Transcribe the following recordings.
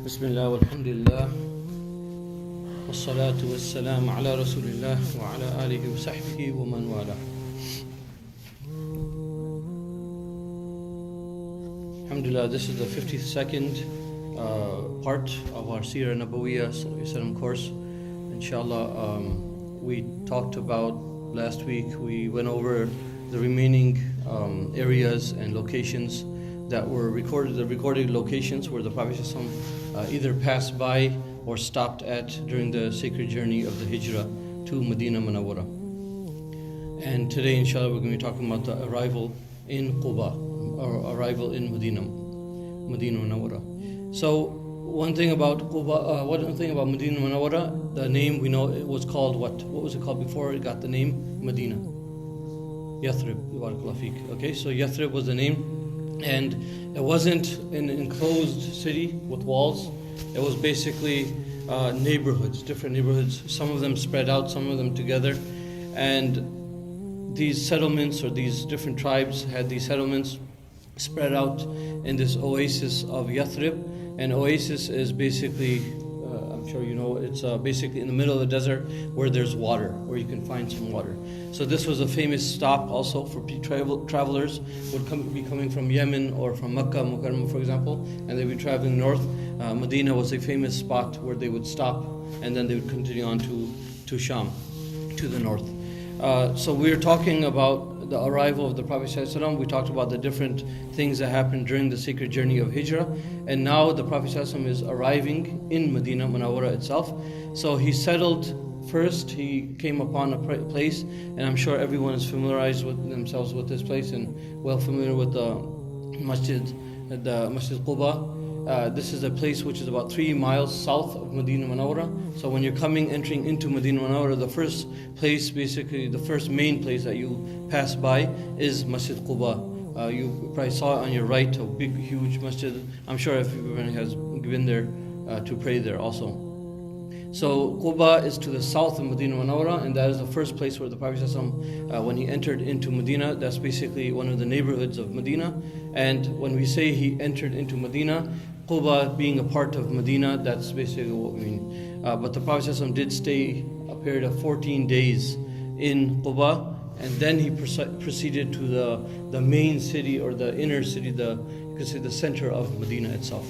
بسم الله والحمد لله والصلاة والسلام على رسول الله وعلى آله وصحبه ومن والاه. Alhamdulillah, this is the 52nd part of our Seerah Nabawiyah course. Inshallah, we talked about last week, we went over the remaining areas and locations that were recorded, the recorded locations where the Prophet either passed by or stopped at during the sacred journey of the Hijrah to Medina Munawwara. And today, inshallah, we're going to be talking about the arrival in Quba, or arrival in Medina Munawwara. So, one thing about Quba, one thing about Medina Munawwara, the name we know it was called what? What was it called before it got the name Medina? Yathrib. Okay, so Yathrib was the name. And it wasn't an enclosed city with walls. It was basically neighborhoods, different neighborhoods. Some of them spread out, some of them together. And these settlements, or these different tribes, had these settlements spread out in this oasis of Yathrib. And oasis is basically, I'm sure you know, it's basically in the middle of the desert where there's water, where you can find some water. So this was a famous stop also for travelers would be coming from Yemen or from Makkah, Mukarramah, for example, and they'd be traveling north. Medina was a famous spot where they would stop, and then they would continue on to Sham, to the north. So we're talking about the arrival of the Prophet ﷺ. We talked about the different things that happened during the sacred journey of Hijrah, and now the Prophet ﷺ is arriving in Medina Munawwara itself. So he settled first. He came upon a place, and I'm sure everyone is familiarized with themselves with this place and well familiar with the Masjid Quba. This is a place which is about 3 miles south of Medina Munawwara. So when you're entering into Medina Munawwara, the first place, basically the first main place that you pass by is Masjid Quba. You probably saw it on your right, a big, huge masjid. I'm sure everyone has been there to pray there also. So Quba is to the south of Medina Munawwara, and that is the first place where the Prophet ﷺ, when he entered into Medina, that's basically one of the neighborhoods of Medina. And when we say he entered into Medina, Quba being a part of Medina, that's basically what we mean. But the Prophet ﷺ did stay a period of 14 days in Quba, and then he proceeded to the main city, or the inner city, you could say the center of Medina itself.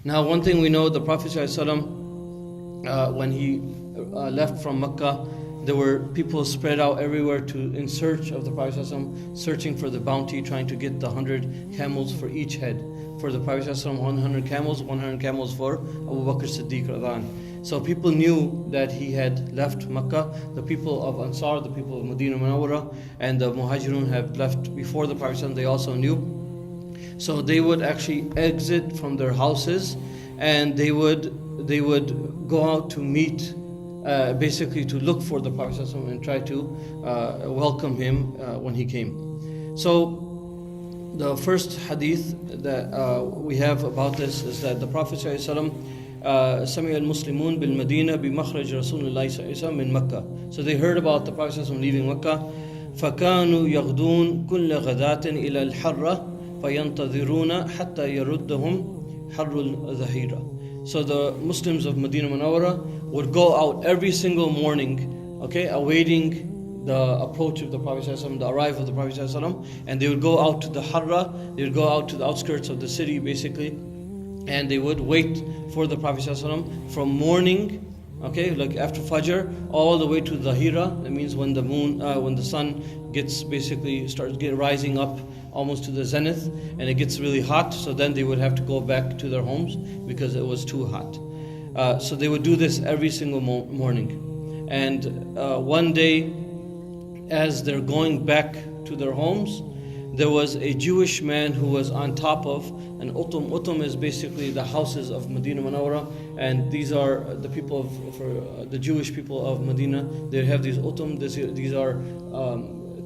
Now, one thing we know, the Prophet ﷺ, when he left from Mecca, there were people spread out everywhere in search of the Prophet ﷺ, searching for the bounty, trying to get the 100 camels for each head. For the Prophet ﷺ, 100 camels for Abu Bakr Siddiq radhiyallahu. So people knew that he had left Mecca. The people of Ansar, the people of Medina Munawwara, and the Muhajirun had left before the Prophet ﷺ, they also knew. So they would actually exit from their houses, and they would go out to meet, basically to look for the Prophet ﷺ and try to welcome him when he came. So the first hadith that we have about this is that the Prophet ﷺ سمع المسلمون بالمدينة بمخرج رسول الله صلى الله عليه وسلم من مكة. So they heard about the Prophet ﷺ leaving Mecca. فكانوا يغدون كل غداة إلى الحرة فينتظرون حتى يردهم حر الظهيرة. So the Muslims of Medina Munawwara would go out every single morning, okay, awaiting the approach of the Prophet ﷺ, the arrival of the Prophet ﷺ, and they would go out to the Harra, they would go out to the outskirts of the city basically, and they would wait for the Prophet ﷺ from morning, okay, like after Fajr, all the way to Dhahira. That means when the sun starts rising up almost to the zenith, and it gets really hot, so then they would have to go back to their homes because it was too hot. So they would do this every single morning. And one day, as they're going back to their homes, there was a Jewish man who was on top of an utum. Utum is basically the houses of Medina Munawwara, and these are the people for the Jewish people of Medina. They have these utum. These are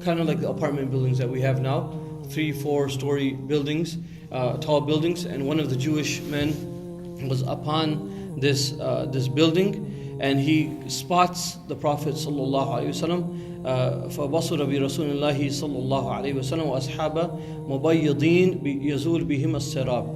kind of like the apartment buildings that we have now, 3-4 story buildings, tall buildings. And one of the Jewish men was upon this building, and he spots the Prophet sallallahu alaihi wasallam. فبصر برسول الله صلى الله عليه وسلم وأصحابه مبيضين يزول بهم السراب.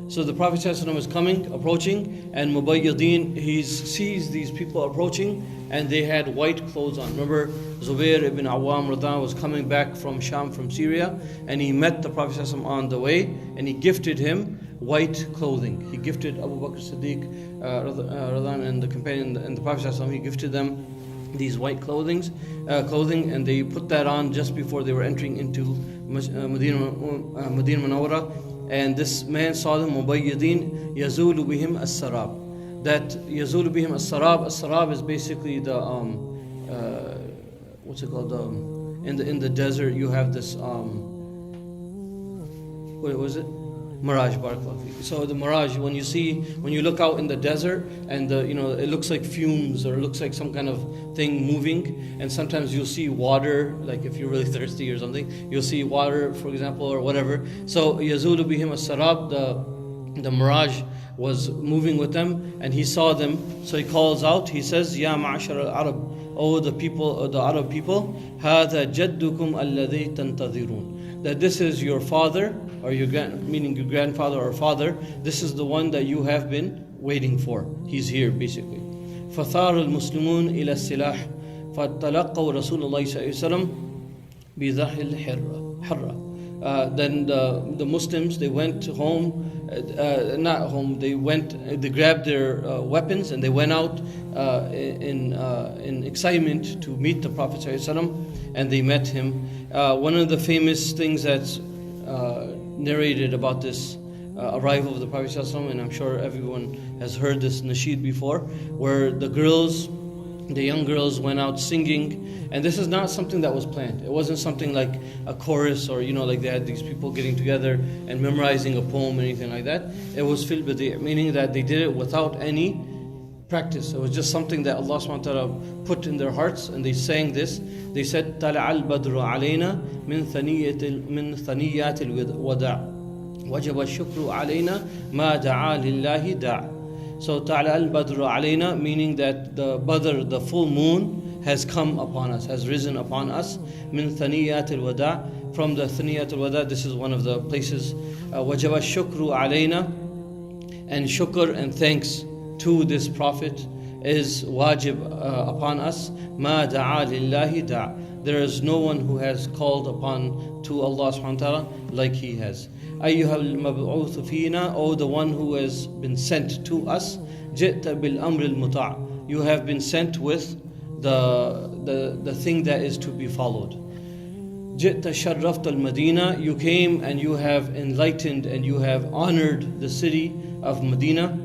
So the Prophet ﷺ is coming, approaching, and Mubayyadeen, he sees these people approaching, and they had white clothes on. Remember, Zubair ibn Awam radhiyallahu was coming back from Sham, from Syria, and he met the Prophet ﷺ on the way, and he gifted him white clothing. He gifted Abu Bakr Siddiq and the companion and the Prophet ﷺ, he gifted them these white clothing, and they put that on just before they were entering into Madinah Munawwara. And this man saw them, Mubayyadeen, yazulu bihim as-sarab. That yazulu bihim as-sarab. As-sarab is basically the what's it called? In the desert you have this what was it? Mirage, barakallahu feek. So the mirage, when you look out in the desert, and it looks like fumes, or it looks like some kind of thing moving, and sometimes you'll see water, like if you're really thirsty or something, you'll see water, for example, or whatever. So yazulu bihim as-sarab, the mirage was moving with them, and he saw them. So he calls out, he says, Ya ma'ashar al-Arab, O the people, the Arab people, هذا جدكم الذي تنتظرون. That this is your father, or meaning your grandfather or father. This is the one that you have been waiting for. He's here, basically. فثار المسلمون إلى السلاح فتلقوا رسول الله صلى الله عليه وسلم بذح الحرة. Then the Muslims, they went home, not home, they grabbed their weapons, and they went out in excitement to meet the Prophet ﷺ, and they met him. One of the famous things that's narrated about this arrival of the Prophet ﷺ, and I'm sure everyone has heard this nasheed before, where the young girls went out singing, and this is not something that was planned. It wasn't something like a chorus, or like they had these people getting together and memorizing a poem or anything like that. It was fil badi', meaning that they did it without any practice. It was just something that Allah subhanahu wa ta'ala put in their hearts, and they sang this. They said, طلع البدر علينا من ثنيات الوداع وجب الشكر علينا ما دعا لله داع. So طلع البدر علينا, meaning that the Badr, the full moon, has come upon us, has risen upon us. من ثنيات الوداع, from the ثنيات الوداع, this is one of the places. وجب الشكر علينا, and shukr and thanks to this Prophet is wajib upon us. Ma da'a lillahi da'. There is no one who has called upon to Allah subhanahu wa ta'ala like he has. Ayyuha al-mab'uth fina, O the one who has been sent to us. Ji'ta bil amr al-muta'. You have been sent with the thing that is to be followed. Ji'ta sharraft al-Madinah. You came and you have enlightened and you have honored the city of Medina.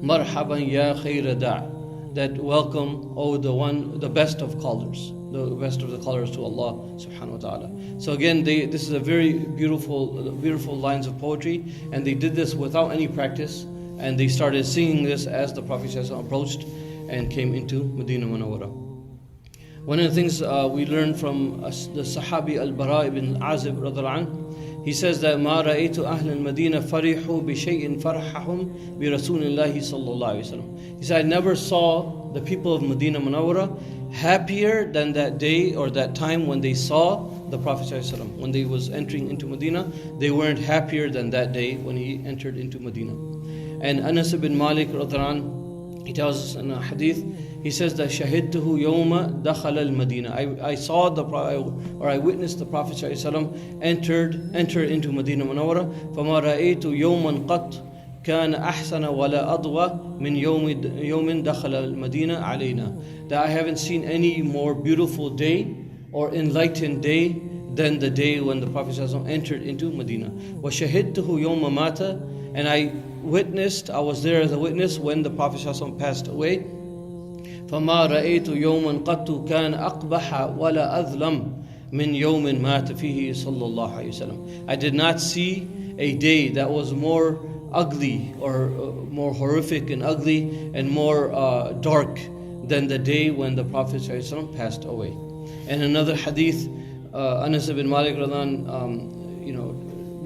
Marhaban ya khayra da'. That welcome, O the best of callers, the best of the callers to Allah subhanahu wa ta'ala. So again, this is a very beautiful lines of poetry, and they did this without any practice, and they started singing this as the Prophet approached and came into Madinah Munawwara. One of the things we learn from the Sahabi Al-Bara ibn Azib radhiallahu anhu, he says that ما رأيت أهل المدينة فرحوا بشيء فرحهم برسول الله صلى الله عليه وسلم. He said, I never saw the people of Madinah Munawwara happier than that day or that time when they saw the Prophet ﷺ. When they was entering into Medina, they weren't happier than that day when he entered into Medina. And Anas ibn Malik radhiallahu anhu, he tells us in a hadith, he says that shahidtuhu yawma dakhala al-Madinah. I saw I witnessed the Prophet ﷺ enter into Madinah Munawwara. فما رأيت يوما قط كان أحسن ولا أضوى من يوم دخل المدينة علينا. That I haven't seen any more beautiful day or enlightened day than the day when the Prophet ﷺ entered into Medina. وشهدته يوم مات, and I was there as a witness when the Prophet ﷺ passed away. فما رأيت يوما قط كان أقبح ولا أظلم من يوم مات فيه صلى الله عليه وسلم. I did not see a day that was more ugly or more horrific and ugly and more dark than the day when the Prophet ﷺ passed away. And another hadith, Anas ibn Malik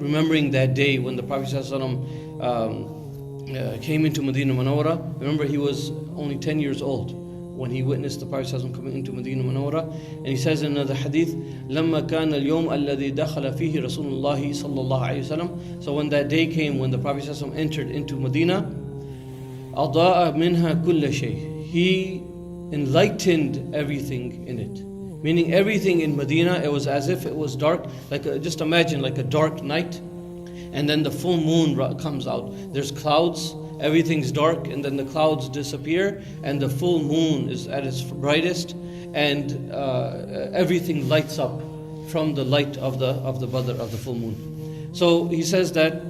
remembering that day when the Prophet ﷺ came into Madinah Munawwara. Remember, he was only 10 years old when he witnessed the Prophet ﷺ coming into Medina Munawwara. And he says in another hadith, لَمَّا كَانَ الْيَوْمَ الَّذِي دَخَلَ فِيهِ رَسُولُ اللَّهِ صَلَّى اللَّهُ عَلَيْهِ وسلم. So when that day came, when the Prophet ﷺ entered into Medina, أَضَاءَ مِنْهَا كُلَّ شَيْءٍ. He enlightened everything in it. Meaning everything in Medina, it was as if it was dark. Just imagine like a dark night, and then the full moon comes out. There's clouds, everything's dark, and then the clouds disappear, and the full moon is at its brightest, and everything lights up from the light of the Badr, of the full moon. So he says that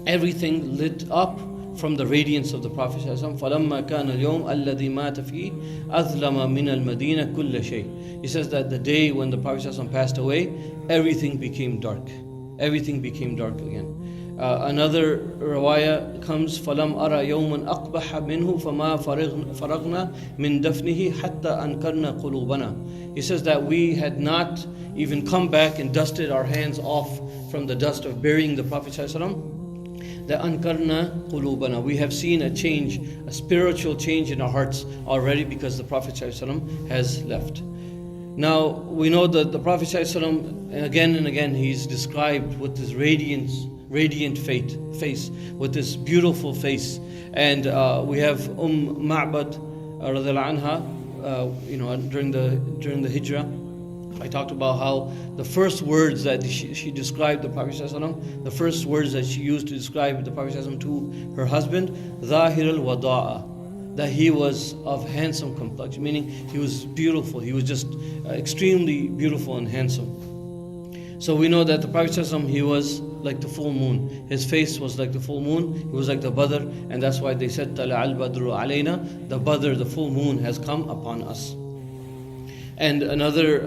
everything lit up from the radiance of the Prophet ﷺ. فَلَمَّا كَانَ الْيَوْمَ الَّذِي مَاتَ فِيهِ أَظْلَمَ مِنَ الْمَدِينَةِ كُلَّ شَيْءٍ. He says that the day when the Prophet ﷺ passed away, everything became dark. Everything became dark again. Another riwayah comes, فَلَمْ أَرَى يَوْمًا أَقْبَحَ مِنْهُ فَمَا فَرَغْنَا مِنْ دَفْنِهِ حَتَّى أَنْكَرْنَا قُلُوبَنَا. He says that we had not even come back and dusted our hands off from the dust of burying the Prophet ﷺ. The ankarna qulubana. We have seen a change, a spiritual change in our hearts already, because the Prophet ﷺ has left. Now we know that the Prophet ﷺ, again and again, he's described with this radiant face, with this beautiful face. And we have Ma'bad radhiyallahu anha, during the Hijrah. I talked about how the first words that she described the Prophet ﷺ, the first words that she used to describe the Prophet ﷺ to her husband, ظاهر الوداع, that he was of handsome complexion, meaning he was beautiful, he was just extremely beautiful and handsome. So we know that the Prophet ﷺ, he was like the full moon. His face was like the full moon, he was like the Badr, and that's why they said, طَلَعَ الْبَدْرُ عَلَيْنَا, the Badr, the full moon, has come upon us. And another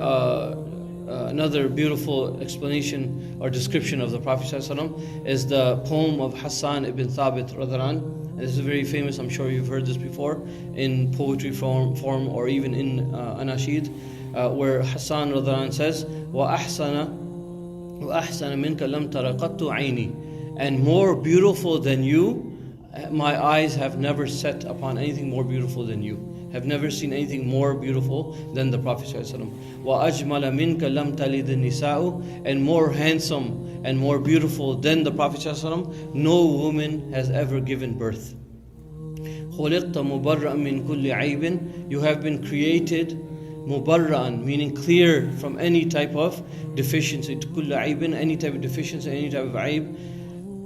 beautiful explanation or description of the Prophet ﷺ is the poem of Hassan ibn Thabit radhiyallahu anhu. This is very famous, I'm sure you've heard this before, in poetry form or even in anashid, where Hassan radhiyallahu anhu says, وَأَحْسَنَ مِنْكَ لَمْ تَرَ قَطُّ عَيْنِي. And more beautiful than you, my eyes have never set upon anything more beautiful than you. Have never seen anything more beautiful than the Prophet ﷺ. وَأَجْمَلَ مِنْكَ لَمْ تَلِدِ النِّسَاءُ. And more handsome and more beautiful than the Prophet ﷺ, no woman has ever given birth. خُلِقْتَ مُبَرَّأً مِنْ كُلِّ عَيْبٍ. You have been created mubarra'an, meaning clear from any type of deficiency. كُلِّ عَيْبٍ, any type of deficiency, any type of aib.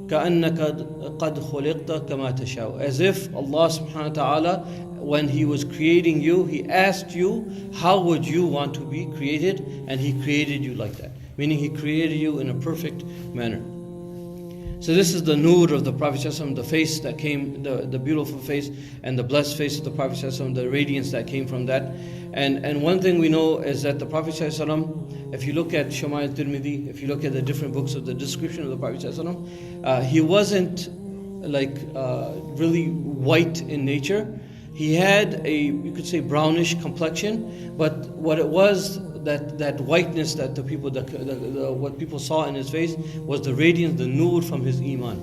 كَأَنَّكَ قَدْ خُلِقْتَ كَمَا تَشَاءُ. As if Allah subhanahu wa ta'ala, when He was creating you, He asked you, how would you want to be created? And He created you like that. Meaning He created you in a perfect manner. So this is the nur of the Prophet ﷺ, the face that came, the beautiful face and the blessed face of the Prophet ﷺ, the radiance that came from that. And one thing we know is that the Prophet ﷺ, if you look at Shama'il Tirmidhi, if you look at the different books of the description of the Prophet ﷺ, he wasn't like really white in nature. He had you could say brownish complexion, but what it was, that whiteness that what people saw in his face was the radiance, the nur from his iman,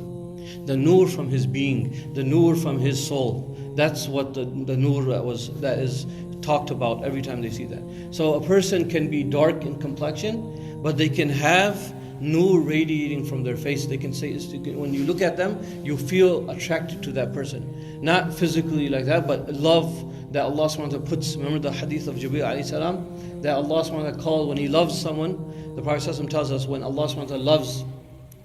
the nur from his being, the nur from his soul. That's what the nur that is talked about every time they see that. So a person can be dark in complexion, but they can have nur radiating from their face. They can say, when you look at them, you feel attracted to that person. Not physically like that, but love that Allah subhanahu wa ta'ala puts. Remember the hadith of Jibreel alayhi salam, that Allah subhanahu wa ta'ala called, when He loves someone, the Prophet tells us, when Allah subhanahu wa ta'ala loves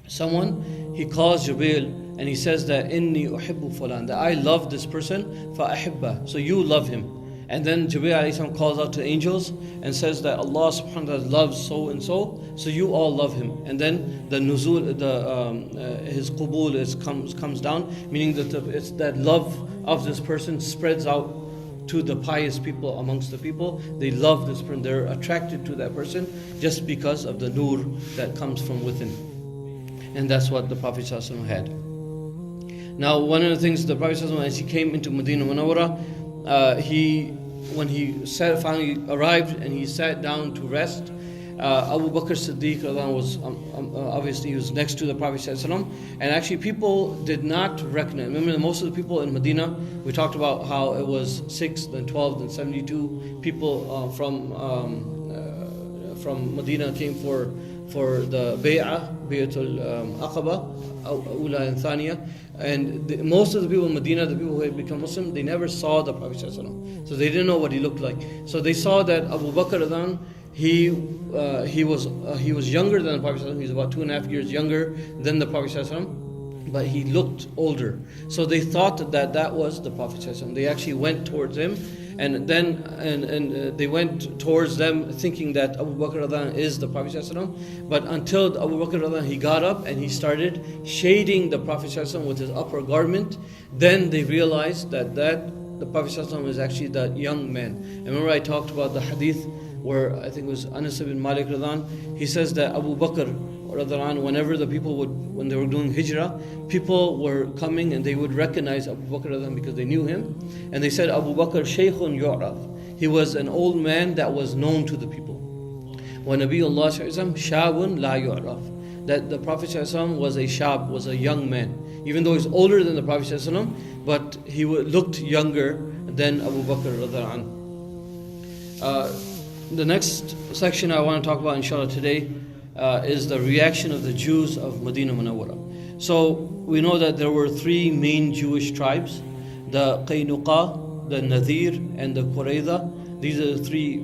someone, He calls Jibreel and He says that, Inni uhibbu fulan, that I love this person, fa ahibba, so you love him. And then Jibreel alayhi salam calls out to the angels and says that Allah subhanahu wa ta'ala loves so and so you all love him. And then the nuzul, his qubul comes down, meaning that it's that love of this person spreads out to the pious people amongst the people. They love this person, they're attracted to that person just because of the nur that comes from within. And that's what the Prophet ﷺ had. Now, one of the things the Prophet ﷺ, as he came into Medina Munawwara, when he finally arrived and he sat down to rest, Abu Bakr Siddiq was obviously he was next to the Prophet ﷺ, and actually people did not recognize. Remember, most of the people in Medina, we talked about how it was 6, then 12, then 72 people from Medina came for the Bay'atul Aqaba, Ula and Thaniya. And most of the people in Medina, the people who had become Muslim, they never saw the Prophet ﷺ. So they didn't know what he looked like. So they saw that Abu Bakr he was younger than the Prophet ﷺ. He was about 2.5 years younger than the Prophet ﷺ, but he looked older. So they thought that was the Prophet ﷺ. They actually went towards him, and then they went towards them thinking that Abu Bakr is the Prophet ﷺ. But until Abu Bakr he got up and he started shading the Prophet ﷺ with his upper garment, then they realized that the Prophet ﷺ is actually that young man. And remember I talked about the hadith where I think it was Anas ibn Malik he says that Abu Bakr whenever the people when they were doing Hijrah, people were coming and they would recognize Abu Bakr because they knew him, and they said Abu Bakr Shaykhun Yu'raf. He was an old man that was known to the people. Wa Nabiyullah Shabun La Yu'raf. That the Prophet was a shab, was a young man. Even though he's older than the Prophet but he looked younger than Abu Bakr The next section I want to talk about inshallah today is the reaction of the Jews of Madinah Munawwara. So we know that there were 3 main Jewish tribes, the Qaynuqa, the Nadir, and the Qurayza. These are the 3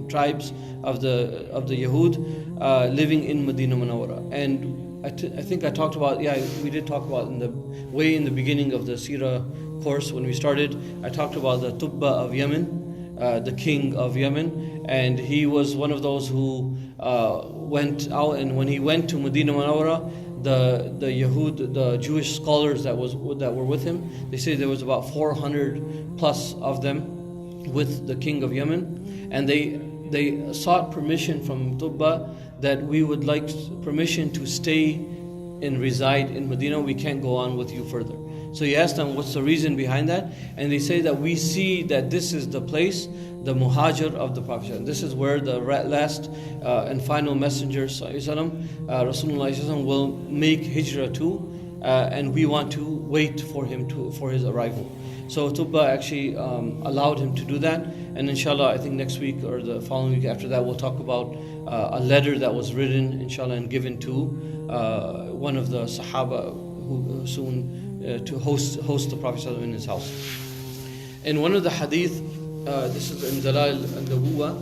tribes of the Yahud living in Madinah Munawwara. And I think I talked about, we did talk about in the beginning of the Seerah course when we started. I talked about the Tubba of Yemen, the king of Yemen, and he was one of those who went out, and when he went to Madinah Munawwara, the Yahud, the Jewish scholars that were with him, they say there was about 400 plus of them with the king of Yemen, and they sought permission from Tubba that we would like permission to stay and reside in Medina. We can't go on with you further. So he asked them, what's the reason behind that? And they say that we see that this is the place, the muhajir of the Prophet. This is where the last and final messenger Rasulullah will make Hijrah to, and we want to wait for him for his arrival. So Tubba actually allowed him to do that, and inshallah I think next week or the following week after that we'll talk about a letter that was written inshallah and given to one of the Sahaba who soon to host the Prophet in his house. In one of the hadith, this is in Dalal al-Nubuwa,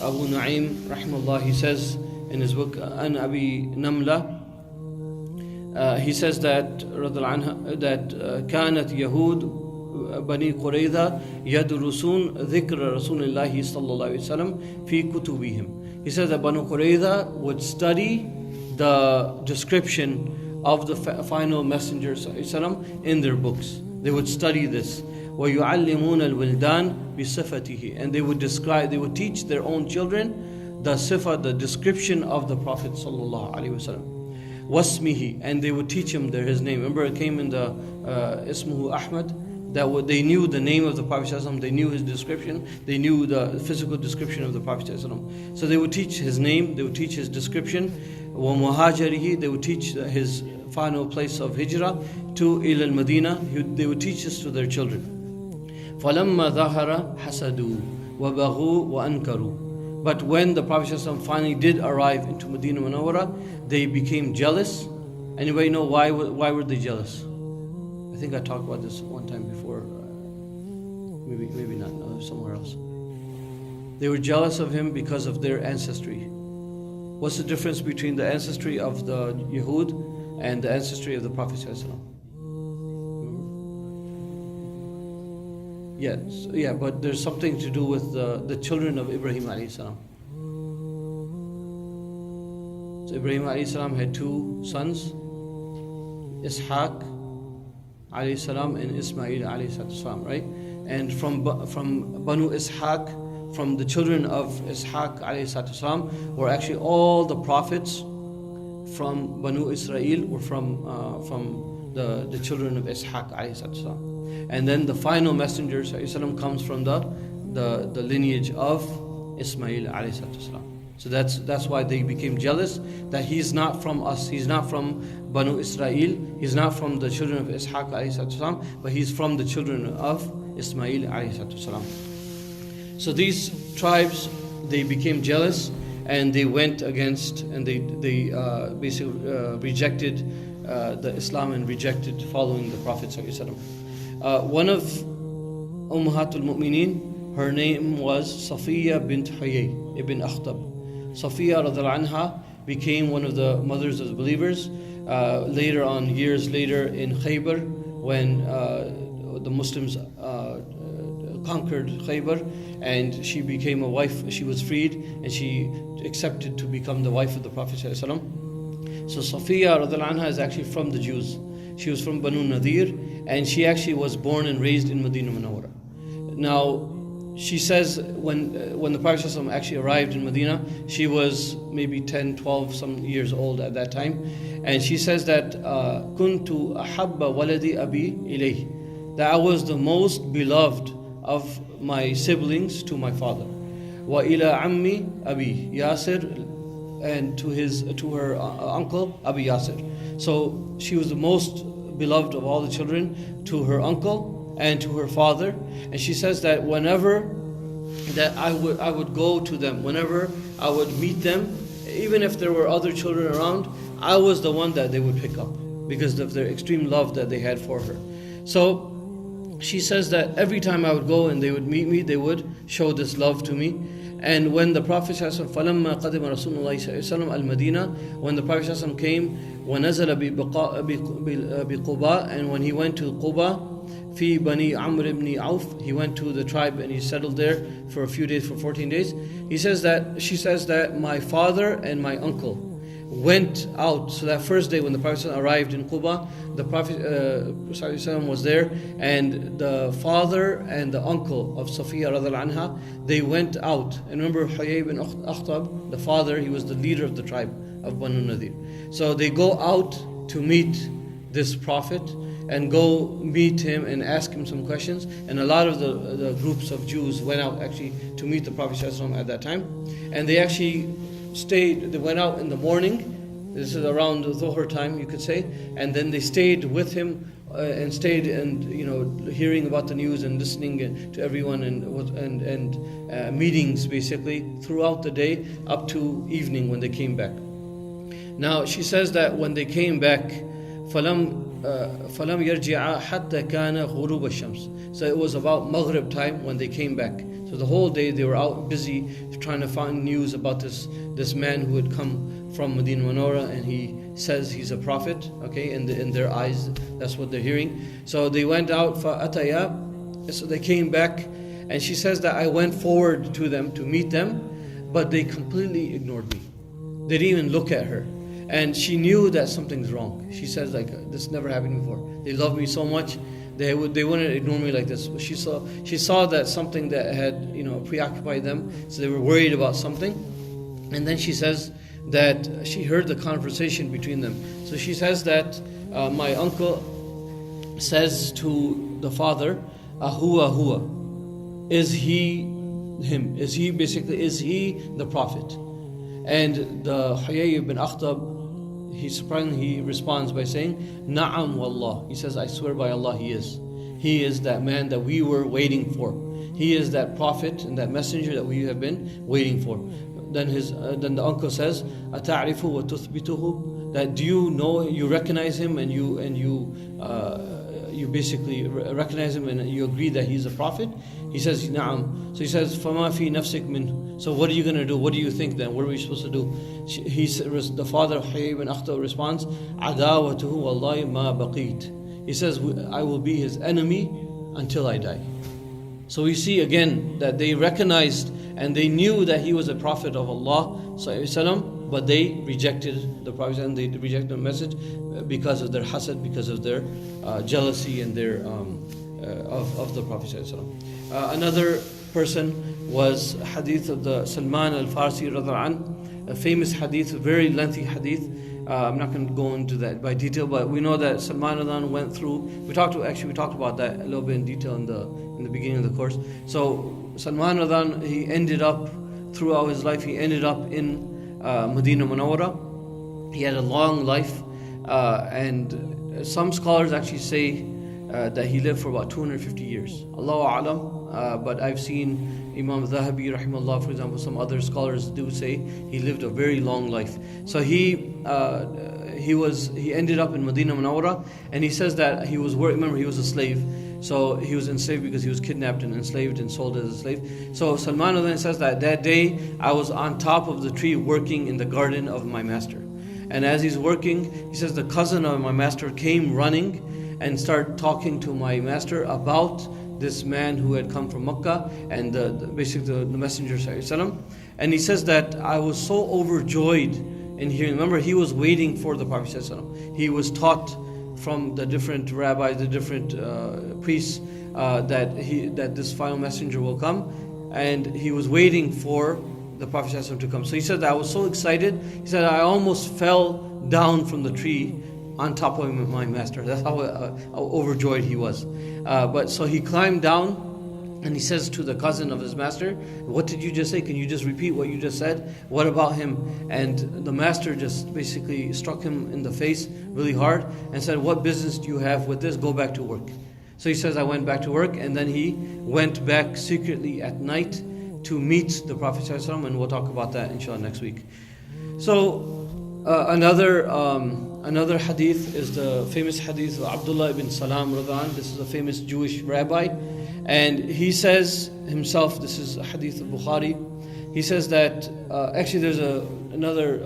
Abu Nu'aym rahimahullah, he says in his book An Abi Namla, he says that كانت يهود بني قريظة يدرسون ذكر رسول الله صلى الله عليه وسلم في كتبهم. He says that Banu Qurayza would study the description of the final messenger in their books. They would study this. وَيُعَلِّمُونَ الْوِلْدَانِ بِصِفَتِهِ. And they would teach their own children the sifa, the description of the Prophet sallallahu alaihi wasallam. وَاسْمِهِ. And they would teach him his name. Remember it came in the Ismuhu Ahmad, that they knew the name of the Prophet ﷺ, they knew his description, they knew the physical description of the Prophet ﷺ. So they would teach his name, they would teach his description. وَمُهَاجَرِهِ. They would teach his final place of Hijrah to إِلَى الْمَدِينَةِ. They would teach this to their children. فَلَمَّا ظَهَرَ حَسَدُوا وَبَغُوا وَأَنْكَرُوا. But when the Prophet ﷺ finally did arrive into Madinah Munawwara, they became jealous. Anybody know why were they jealous? I think I talked about this one time before. Maybe not. No, somewhere else. They were jealous of him because of their ancestry. What's the difference between the ancestry of the Yahud and the ancestry of the Prophet ﷺ? Yeah, but there's something to do with the children of Ibrahim alayhi salam. So Ibrahim alayhi salam had 2 sons, Ishaq alayhi salam and Ismail alayhi salam, right? And from Banu Ishaq, from the children of Ishaq alayhi salam, were actually all the prophets from Banu Israel were from the children of Ishaq alayhi salam. And then the final messenger sallam comes from the lineage of Ismail alayhi salatu wasalam. So that's why they became jealous that he's not from us, he's not from Banu Israel, he's not from the children of Ishaq alayhi salatu wasalam, but he's from the children of Ismail alayhi salatu wasalam. So these tribes, they became jealous and they went against, and they basically rejected the Islam and rejected following the Prophet sallallahu alaihi wasallam. One of Ummahatul Mu'mineen, her name was Safiya bint Huyay ibn Akhtab. Safiya radhiallahu anha became one of the mothers of the believers. Later on, years later in Khaybar, when the Muslims conquered Khaybar, and she became a wife, she was freed, and she accepted to become the wife of the Prophet ﷺ. So Safiya radhiallahu anha is actually from the Jews. She was from Banu Nadir, and she actually was born and raised in Madinah Munawwara. Now, she says when the Prophet ﷺ actually arrived in Medina, she was maybe 10, 12 some years old at that time, and she says that kuntu ahabba waladi abi ilayhi, that I was the most beloved of my siblings to my father, wa ila ammi abi Yasir, and to her uncle Abi Yasir. So she was the most beloved of all the children to her uncle and to her father. And she says that whenever that I would go to them, whenever I would meet them, even if there were other children around, I was the one that they would pick up because of their extreme love that they had for her. So she says that every time I would go and they would meet me, they would show this love to me. And when the Prophet فَلَمَّا قَدِمَ رَسُولُ اللَّهِ صَلَّى الْمَدِينَةِ, when the Prophet came, وَنَزَلَ بِقُبَى, and when he went to Quba, في بني عمرو بن عوف, he went to the tribe and he settled there for a few days, for 14 days. She says that my father and my uncle went out. So that first day when the Prophet arrived in Quba, the Prophet was there, and the father and the uncle of Safiya radhiallahu anha, they went out. And remember Huyay ibn Akhtab, the father, he was the leader of the tribe of Banu Nadir. So they go out to meet this Prophet and go meet him and ask him some questions. And a lot of the groups of Jews went out actually to meet the Prophet at that time. And they actually stayed, they went out in the morning, this is around the Dhuhr time you could say, and then they stayed with him and stayed and hearing about the news and listening to everyone and meetings basically throughout the day up to evening when they came back. Now she says that when they came back, فَلَمْ يَرْجِعَا حَتَّى كَانَ غُرُوبَ الشَّمْسِ. So it was about Maghrib time when they came back. So the whole day they were out busy trying to find news about this man who had come from Madinah Munawwara, and he says he's a prophet, okay, in their eyes, that's what they're hearing. So they went out, فَأَتَيَا, so they came back, and she says that I went forward to them to meet them, but they completely ignored me. They didn't even look at her. And she knew that something's wrong. She says this never happened before. They love me so much, they wouldn't ignore me like this. But she saw that something that had preoccupied them, so they were worried about something. And then she says that she heard the conversation between them. So she says that my uncle says to the father, Ahuwa, is he him? Is he the prophet? And the Huyay ibn Akhtab, he responds by saying, Na'am wallah. He says, I swear by Allah, he is. He is that man that we were waiting for. He is that prophet and that messenger that we have been waiting for. Then the uncle says, Ata'rifu wa tuthbituhu, that do you know, you recognize him and you basically recognize him and you agree that he's a prophet? He says, Na'am. So he says, Fama fi nafsik min. So what are you going to do? What do you think then? What are we supposed to do? The father Huyay ibn Akhtab responds, Adawatuhu wallahi ma baqit. He says, I will be his enemy until I die. So we see again that they recognized and they knew that he was a prophet of Allah, but they rejected the Prophet and they rejected the message because of their hasad, because of their jealousy and their of the Prophet. Another person was hadith of the Salman al-Farsi radhiallahu anhu, a famous hadith, a very lengthy hadith. I'm not going to go into that by detail, but we know that Salman radhiallahu went through. We talked about that a little bit in detail in the beginning of the course. So Salman radhiallahu, he ended up throughout his life, he ended up in Medina Munawwara. He had a long life, and some scholars actually say that he lived for about 250 years. Allahu A'lam, but I've seen Imam Dhahabi rahimahullah, for example, some other scholars do say he lived a very long life. So he ended up in Medina Munawwara, and he says that he was remember he was a slave. So he was enslaved because he was kidnapped and enslaved and sold as a slave. So Salman then says that day I was on top of the tree working in the garden of my master. And as he's working, he says the cousin of my master came running and started talking to my master about this man who had come from Makkah and basically the Messenger ﷺ. And he says that I was so overjoyed in hearing. Remember, he was waiting for the Prophet ﷺ. He was taught from the different rabbis, the different priests, that this final messenger will come, and he was waiting for the Prophet ﷺ to come. So he said that I was so excited. He said I almost fell down from the tree on top of my master. That's how overjoyed he was. But so he climbed down, and he says to the cousin of his master, "What did you just say? Can you just repeat what you just said? What about him?" And the master just basically struck him in the face really hard and said, "What business do you have with this? Go back to work." So he says, I went back to work, and then he went back secretly at night to meet the Prophet ﷺ, and we'll talk about that inshallah next week. So another hadith is the famous hadith of Abdullah ibn Salam radhiallahu anhu. This is a famous Jewish rabbi, and he says himself, this is a hadith of Bukhari, he says that actually there's another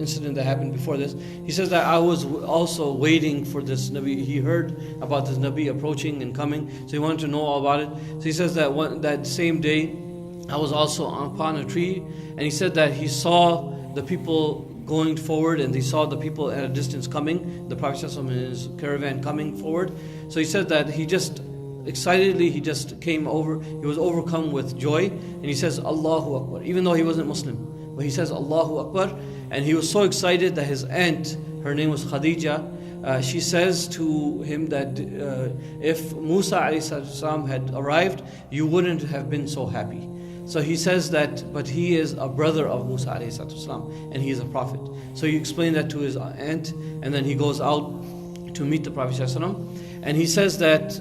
incident that happened before this. He says that I was also waiting for this Nabi. He heard about this Nabi approaching and coming, so he wanted to know all about it. So he says that that same day I was also upon a tree, and he said that he saw the people going forward, and he saw the people at a distance coming, the Prophet ﷺ and his caravan coming forward. So he said that he just excitedly, he just came over, he was overcome with joy, and he says Allahu Akbar, even though he wasn't Muslim, but he says Allahu Akbar, and he was so excited that his aunt, her name was Khadija, she says to him that if Musa ﷺ had arrived, you wouldn't have been so happy. So he says that, but he is a brother of Musa ﷺ, and he is a prophet. So he explained that to his aunt, and then he goes out to meet the Prophet ﷺ, and he says that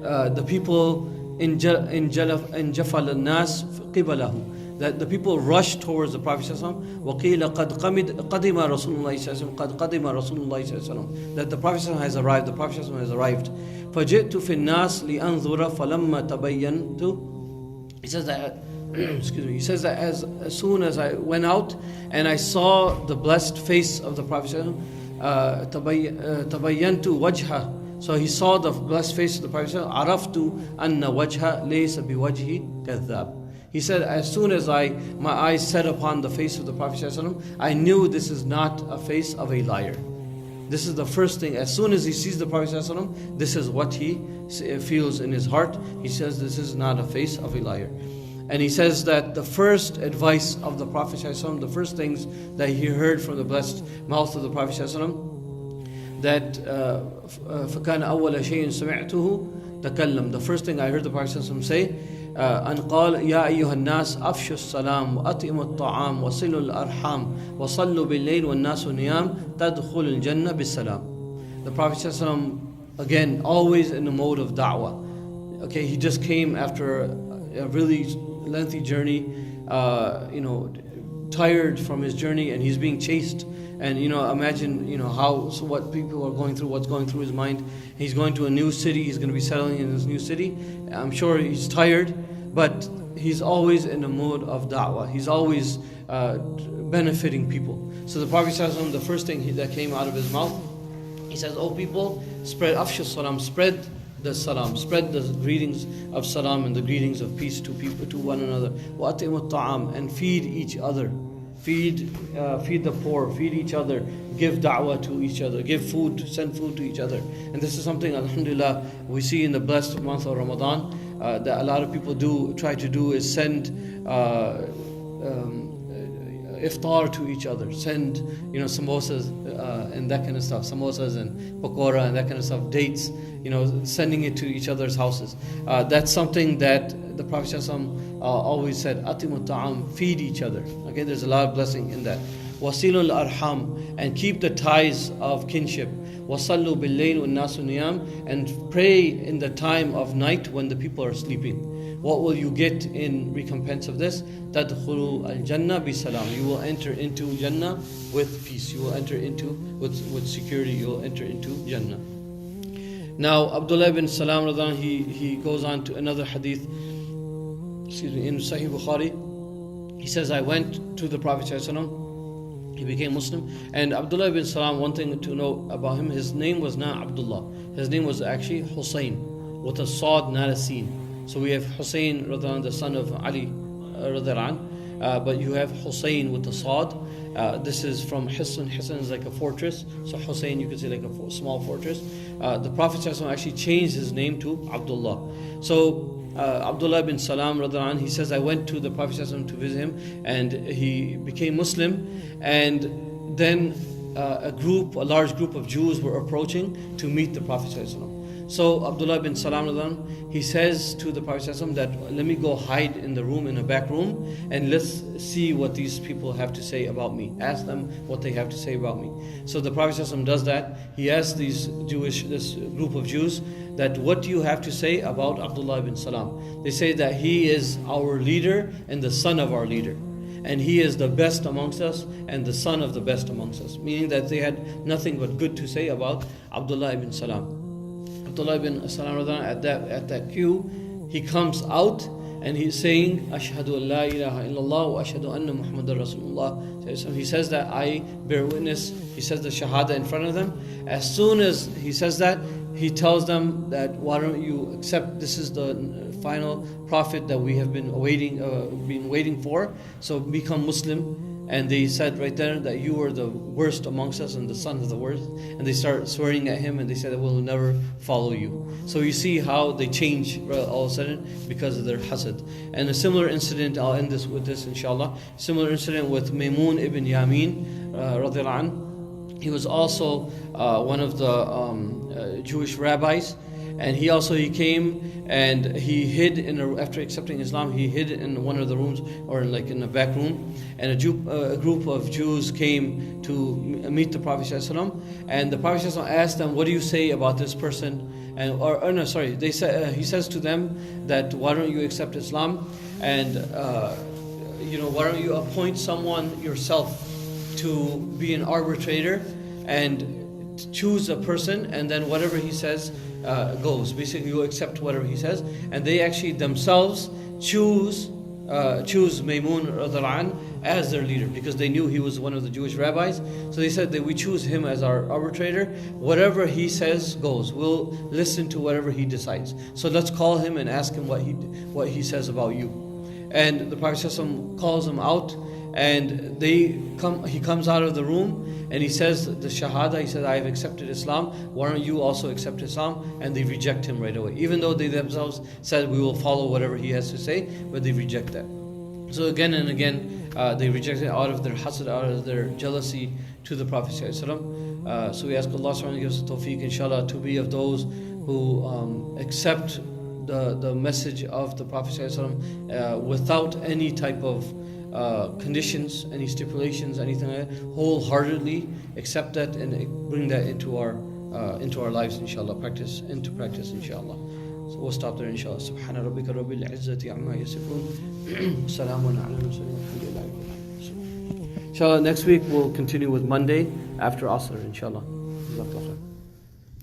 the people in Jafal al-Nas qibalahu, that the people rushed towards the Prophet ﷺ. وَقِيلَ قَدْ قَدِمَ رَسُولُ اللَّهِ صَلَّى اللَّهِ وسلم. That the Prophet ﷺ has arrived. The Prophet ﷺ has arrived. فَجِئْتُ فِي النَّاسِ لِأَنظُرَ فَلَمَّا تَبَيَّنْتُ. He says that. Excuse me. He says that as soon as I went out and I saw the blessed face of the Prophet تَبَيَّنْتُ وَجْهَهُ. So he saw the blessed face of the Prophet عَرَفْتُ أَنَّ وَجْهَ لَيْسَ بِوَجْهِ كَذَّابٍ. He said, as soon as my eyes set upon the face of the Prophet ﷺ, I knew this is not a face of a liar. This is the first thing. As soon as he sees the Prophet ﷺ, this is what he feels in his heart. He says, this is not a face of a liar. And he says that the first advice of the Prophet ﷺ, the first things that he heard from the blessed mouth of the Prophet ﷺ, that فَكَانَ أَوَّلَ شَيْءٍ سَمِعْتُهُ تَكَلَّمْ. The first thing I heard the Prophet ﷺ say, أن قال يا أيها الناس أفشوا السلام وأطعموا الطعام وصلوا الأرحام وصلوا بالليل والناس نيام تدخل الجنة بالسلام. The Prophet ﷺ, again, always in the mode of da'wah. Okay, he just came after a really lengthy journey, tired from his journey, and he's being chased. And imagine what people are going through, what's going through his mind. He's going to a new city, he's going to be settling in this new city. I'm sure he's tired, but he's always in a mode of da'wah. He's always benefiting people. So the Prophet ﷺ, the first thing that came out of his mouth, he says, "Oh people, spread afshu salam, spread the salam, spread the greetings of salam and the greetings of peace to people, to one another. Wa atimu ta'am, and feed each other. Feed the poor, feed each other, give da'wah to each other, give food, send food to each other." And this is something, alhamdulillah, we see in the blessed month of Ramadan, that a lot of people try to do is send iftar to each other, send samosas and that kind of stuff, samosas and pakora and that kind of stuff, dates, sending it to each other's houses. That's something that the Prophet ﷺ always said, Atimu ta'am, feed each other. Okay, there's a lot of blessing in that. Wasilul arham, and keep the ties of kinship. Wasallu bil-layl wan-nasu niyam, and pray in the time of night when the people are sleeping. What will you get in recompense of this? Tadkhulu al-jannah bi-salam. You will enter into Jannah with peace. You will enter into with security. You will enter into Jannah. Now Abdullah ibn Salam radhiyallahu anhu, he goes on to another hadith. In Sahih Bukhari, he says, I went to the Prophet ﷺ, he became Muslim, and Abdullah ibn Salam, one thing to know about him, his name was not Abdullah, his name was actually Hussein, with a Saad, not a Sin. So we have Hussein, the son of Ali, but you have Hussein with a Saad. This is from Hisn. Hisn is like a fortress, so Hussein you could say like a small fortress. The Prophet ﷺ actually changed his name to Abdullah. So Abdullah bin Salam radhiyallahu anhu, he says, I went to the Prophet ﷺ to visit him, and he became Muslim, and then a large group of Jews were approaching to meet the Prophet ﷺ. So Abdullah bin Salam radhiyallahu anhu, he says to the Prophet ﷺ that let me go hide in the room, in a back room, and let's see what these people have to say about me. Ask them what they have to say about me. So the Prophet ﷺ does that. He asks this group of Jews that what do you have to say about Abdullah bin Salam? They say that he is our leader and the son of our leader, and he is the best amongst us and the son of the best amongst us, meaning that they had nothing but good to say about Abdullah ibn Salam. Abdullah ibn Salam at that queue, he comes out and he's saying, Ashhadu an la ilaha illallah wa ashhadu anna Muhammadan Rasulullah. He says that I bear witness, he says the Shahada in front of them. As soon as he says that, he tells them that why don't you accept, this is the final prophet that we have been waiting for, so become Muslim. And they said right there that you were the worst amongst us and the son of the worst. And they start swearing at him and they said that we'll never follow you. So you see how they change all of a sudden because of their hasad. And a similar incident, I'll end with this inshallah. Similar incident with Mateen ibn Yamin radhiyallahu anh. He was also one of the Jewish rabbis. And he came and he hid after accepting Islam, he hid in one of the rooms, or in a back room. And a group of Jews came to meet the Prophet ﷺ, and the Prophet ﷺ asked them, what do you say about this person? He says to them that why don't you accept Islam, and why don't you appoint someone yourself to be an arbitrator and choose a person, and then whatever he says goes. Basically, you accept whatever he says, and they actually themselves choose Mateen radhiyallahu anh as their leader because they knew he was one of the Jewish rabbis. So they said that we choose him as our arbitrator. Whatever he says goes. We'll listen to whatever he decides. So let's call him and ask him what he says about you. And the Prophet ﷺ calls him out, and he comes out of the room and he says the Shahada, he says, I have accepted Islam, why don't you also accept Islam? And they reject him right away. Even though they themselves said we will follow whatever he has to say, but they reject that. So again and again, they reject it out of their hasad, out of their jealousy to the Prophet ﷺ. So we ask Allah subhanahu wa ta'ala to give us the tawfiq, inshallah, to be of those who accept the message of the Prophet ﷺ without any type of conditions, any stipulations, anything like that, wholeheartedly accept that and bring that into our lives, inshallah, practice, inshallah. So we'll stop there, inshallah. Subhana rabbika rabbil izzati amma yasifun. Salamun ala mursalin. Inshallah, next week we'll continue with Monday after Asr, inshallah.